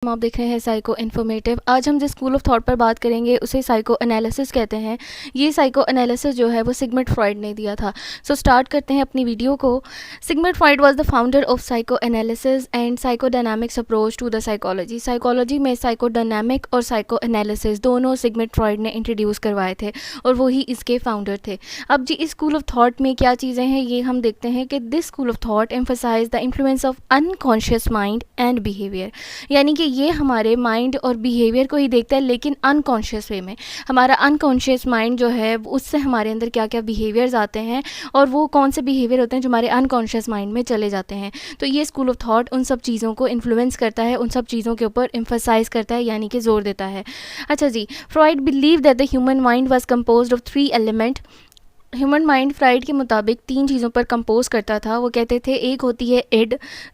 आप देख रहे हैं साइको इन्फॉर्मेटिव। आज हम जिस स्कूल ऑफ थॉट पर बात करेंगे उसे साइको एनालिसिस कहते हैं। ये साइको एनालिसिस जो है वो सिगमंड फ्रॉइड ने दिया था। सो स्टार्ट करते हैं अपनी वीडियो को। Sigmund Freud was the founder of psycho analysis and psychodynamics approach to the psychology. Psychology में साइकोडायनामिक और साइको एनालिसिस दोनों सिगमंड फ्रॉइड ने इंट्रोड्यूस करवाए थे और वो ही इसके फाउंडर थे। अब जी इस स्कूल ऑफ थॉट में क्या चीज़ें हैं ये हम देखते हैं कि this school of thought emphasize the influence of unconscious mind and behaviour. यानी कि ये हमारे माइंड और बिहेवियर को ही देखता है, लेकिन अनकॉन्शियस वे में। हमारा अनकॉन्शियस माइंड जो है उससे हमारे अंदर क्या क्या बिहेवियर्स आते हैं और वो कौन से बिहेवियर होते हैं जो हमारे अनकॉन्शियस माइंड में चले जाते हैं। तो ये स्कूल ऑफ थॉट उन सब चीज़ों को इन्फ्लुएंस करता है, उन सब चीज़ों के ऊपर एम्फसाइज करता है, यानी कि जोर देता है। अच्छा जी, Freud believe that the human mind was composed of 3 element. Human mind Freud के मुताबिक 3 चीज़ों पर कंपोज करता था। वो कहते थे एक होती है इड,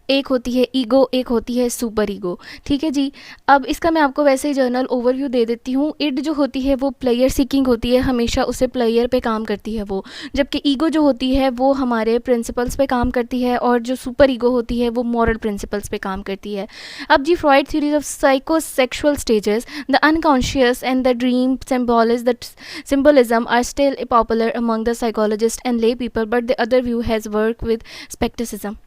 एक होती है ईगो, एक होती है सुपर ईगो। ठीक है जी। अब इसका मैं आपको वैसे ही जर्नल ओवरव्यू दे देती हूँ। इड जो होती है वो प्लेयर सीकिंग होती है, हमेशा उसे प्लेयर पे काम करती है वो। जबकि ईगो जो होती है वो हमारे प्रिंसिपल्स पे काम करती है और जो सुपर ईगो होती है वो मॉरल प्रिंसिपल्स पे काम करती है। अब जी Freud theories of psychosexual stages, the unconscious and the dream symbolism are still popular among the psychologists and lay people, but the other view has worked with skepticism.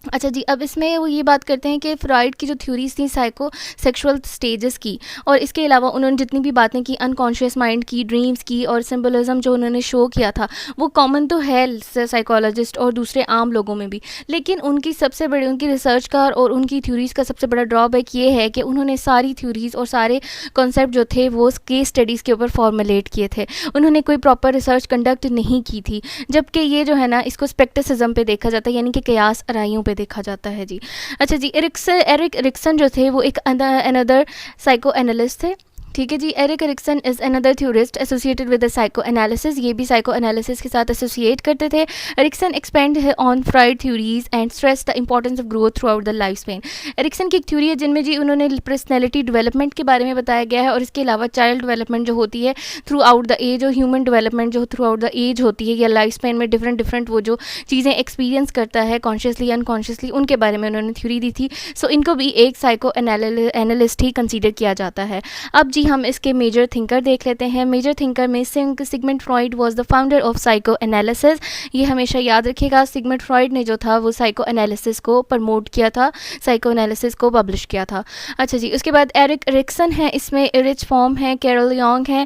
अच्छा जी, अब इसमें वो ये बात करते हैं कि फ्रॉइड की जो थ्योरीज थी साइको सेक्सुअल स्टेजेस की, और इसके अलावा उन्होंने जितनी भी बातें की अनकॉन्शियस माइंड की, ड्रीम्स की और सिंबलिज्म जो उन्होंने शो किया था, वो कॉमन तो है साइकोलॉजिस्ट और दूसरे आम लोगों में भी। लेकिन उनकी सबसे बड़ी उनकी रिसर्च का और उनकी थ्योरीज़ का सबसे बड़ा ड्रॉबैक ये है कि उन्होंने सारी थ्योरीज़ और सारे कॉन्सेप्ट जो थे वो केस स्टडीज़ के ऊपर फॉर्मुलेट किए थे। उन्होंने कोई प्रॉपर रिसर्च कंडक्ट नहीं की थी। जबकि ये जो है ना, इसको स्पेक्टिसिज्म पे देखा जाता है, यानी कि कयास आराइयों पे देखा जाता है जी। अच्छा जी, एरिक एरिक्सन जो थे वो एक अनदर साइको एनालिस्ट थे। ठीक है जी। Erik Erikson is another theorist associated with the psycho analysis. ये भी साइको एनालिसिस के साथ एसोसिएट करते थे। Erikson expand on Freud theories and stress the importance of growth throughout the life span. Erikson की एक थ्योरी है जिनमें जी उन्होंने पर्सनैलिटी डेवलपमेंट के बारे में बताया गया है, और इसके अलावा चाइल्ड डेवलपमेंट जो होती है थ्रू आउट द एज, और ह्यूमन डेवलपमेंट जो थ्रू आउट द एज होती है या लाइफ स्पेन में डिफरेंट वो जो चीज़ें एक्सपीरियंस करता है कॉन्शियसली अनकॉन्शियसली, उनके बारे में उन्होंने थ्योरी दी थी। सो इनको भी एक साइको एनालिस्ट ही कंसिडर किया जाता है। अब जी हम इसके मेजर थिंकर देख लेते हैं। मेजर थिंकर में Sigmund Freud was the founder of psycho analysis. ये हमेशा याद रखिएगा, सिगमंड फ्रॉइड ने जो था वो साइको एनालिसिस को प्रमोट किया था, साइको एनालिसिस को पब्लिश किया था। अच्छा जी, उसके बाद एरिक एरिक्सन है, इसमें रिच फॉर्म है, कैरल यंग है,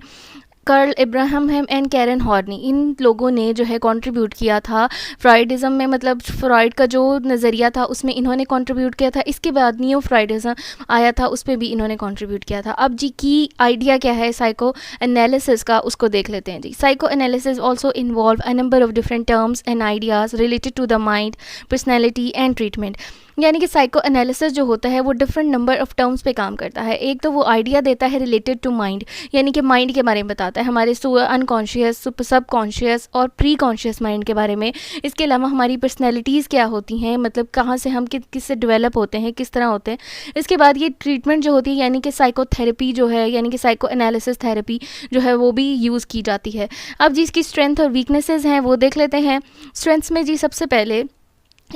कार्ल इब्राहम है एंड कैरन हॉर्नी। इन लोगों ने जो है कंट्रीब्यूट किया था फ्रॉइडिज्म में, मतलब फ्रॉइड का जो नज़रिया था उसमें इन्होंने कंट्रीब्यूट किया था। इसके बाद न्यू फ्रॉइडिज्म आया था, उस पर भी इन्होंने कंट्रीब्यूट किया था। अब जी की आइडिया क्या है साइको एनालिसिस का, उसको देख लेते हैं जी। Psycho analysis also involve a number of different terms and ideas related to the mind, personality and treatment. यानी कि साइको एनालिसिस जो होता है वो डिफरेंट नंबर ऑफ टर्म्स पे काम करता है। एक तो वो आइडिया देता है रिलेटेड टू माइंड, यानी कि माइंड के बारे में बताता है, हमारे अनकॉन्शियस, सब कॉन्शियस और प्री कॉन्शियस माइंड के बारे में। इसके अलावा हमारी पर्सनैलिटीज़ क्या होती हैं, मतलब कहाँ से हम किससे डेवलप होते हैं, किस तरह होते हैं। इसके बाद ये ट्रीटमेंट जो होती है, यानी कि साइकोथेरेपी जो है, यानी कि साइको एनालिसिस थेरेपी जो है वो भी यूज़ की जाती है। अब जी इसकी स्ट्रेंथ और वीकनेसेस हैं वो देख लेते हैं। स्ट्रेंथ्स में जी सबसे पहले,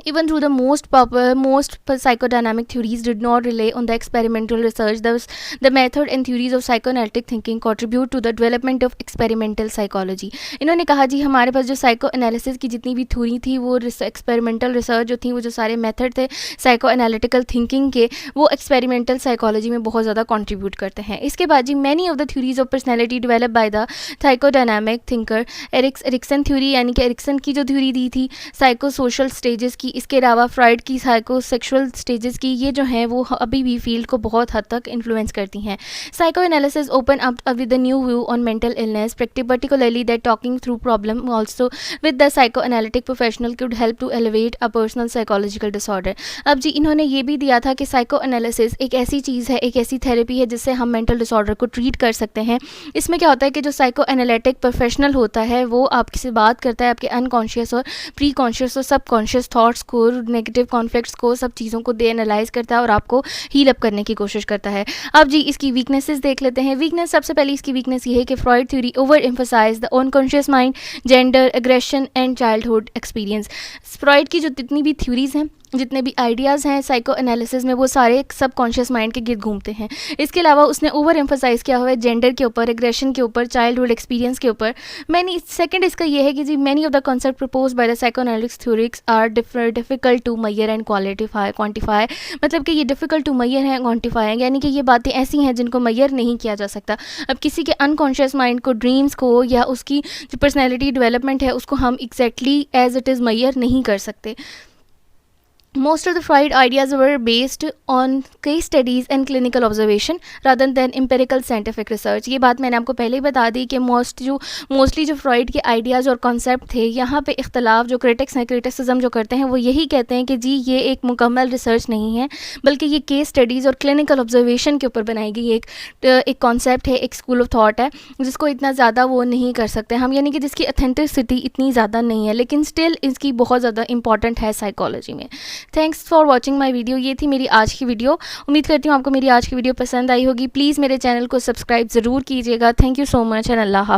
even though the most psychodynamic theories did not rely on the experimental research, the method and theories of psychoanalytic thinking contribute to the development of experimental psychology. इन्होंने कहा जी हमारे पास जो साइको एनालिसिस की जितनी भी थ्योरी थी वो एक्सपेरिमेंटल रिसर्च जो थी, वो जो सारे मेथड थे साइको एनालिटिकल थिंकिंग के, वो एक्सपेरिमेंटल साइकोलॉजी में बहुत ज़्यादा कंट्रीब्यूट करते हैं। इसके बाद जी many of the theories of personality develop by the psychodynamic thinker Erikson theory, यानी कि एरिक्सन की जो थ्योरी दी थी साइको सोशल स्टेजेस की, इसके अलावा फ्रॉइड की साइको सेक्सुअल स्टेजेस की, ये जो हैं वो अभी भी फील्ड को बहुत हद तक इन्फ्लुएंस करती हैं। Psychoanalysis open up with the new view on mental illness, particularly that talking through problem also with the psychoanalytic professional could help to elevate a personal psychological disorder. अब जी इन्होंने ये भी दिया था कि साइको एनालिसिस एक ऐसी चीज़ है, एक ऐसी थेरेपी है जिससे हम मेंटल डिसऑर्डर को ट्रीट कर सकते हैं। इसमें क्या होता है कि जो साइको एनालिटिक प्रोफेशनल होता है वो आपसे से बात करता है, आपके अनकॉन्शियस और प्री कॉन्शियस और सब कॉन्शियस थॉट्स को, नेगेटिव कॉन्फ्लिक्ट्स को, सब चीज़ों को दे एनालाइज करता है और आपको हील अप करने की कोशिश करता है। अब जी इसकी वीकनेसेस देख लेते हैं। वीकनेस, सबसे पहले इसकी वीकनेस ये है कि Freud theory overemphasize the unconscious mind, gender, aggression and childhood experience. Freud की जो जितनी भी थ्योरीज हैं जितने भी आइडियाज़ हैं साइको एनालिसिस में वो सारे सब कॉन्शियस माइंड के गिर्द घूमते हैं। इसके अलावा उसने ओवर एम्फोसाइज़ किया हुआ है जेंडर के ऊपर, एग्रेशन के ऊपर, चाइल्डहुड एक्सपीरियंस के ऊपर। सेकंड इसका ये है कि जी many of the concept propose by the psychoanalytics theorists are difficult to measure and quantify, मतलब कि ये डिफ़िकल्ट टू मैयर हैं, क्वांटिफाई हैं, यानी कि ये बातें ऐसी हैं जिनको मैयर नहीं किया जा सकता। अब किसी के अनकॉन्शियस माइंड को, ड्रीम्स को या उसकी जो पर्सनैलिटी डेवलपमेंट है उसको हम exactly as it is Maihar नहीं कर सकते। Most of the Freud ideas were based on case studies and clinical observation rather than empirical scientific research। ये बात मैंने आपको पहले ही बता दी कि मोस्टली जो फ्रॉइड के आइडियाज़ और कॉन्सेप्ट थे, यहाँ पे इख्तलाफ जो क्रिटिक्स हैं, क्रिटिसिज्म जो करते हैं वो यही कहते हैं कि जी ये एक मुकम्मल रिसर्च नहीं है, बल्कि ये केस स्टडीज़ और क्लिनिकल ऑब्जर्वेशन के ऊपर बनाई गई एक कॉन्सेप्ट है, एक स्कूल ऑफ थाट है जिसको इतना ज़्यादा वो नहीं कर सकते हम, यानी कि जिसकी ऑथेंटिसिटी इतनी ज़्यादा नहीं है, लेकिन स्टिल इसकी बहुत ज़्यादा इंपॉर्टेंट है साइकोलॉजी में। Thanks for watching my video. ये थी मेरी आज की वीडियो। उम्मीद करती हूँ आपको मेरी आज की वीडियो पसंद आई होगी। प्लीज़ मेरे चैनल को सब्सक्राइब ज़रूर कीजिएगा। Thank you so much and अल्लाह हाफ़िज़।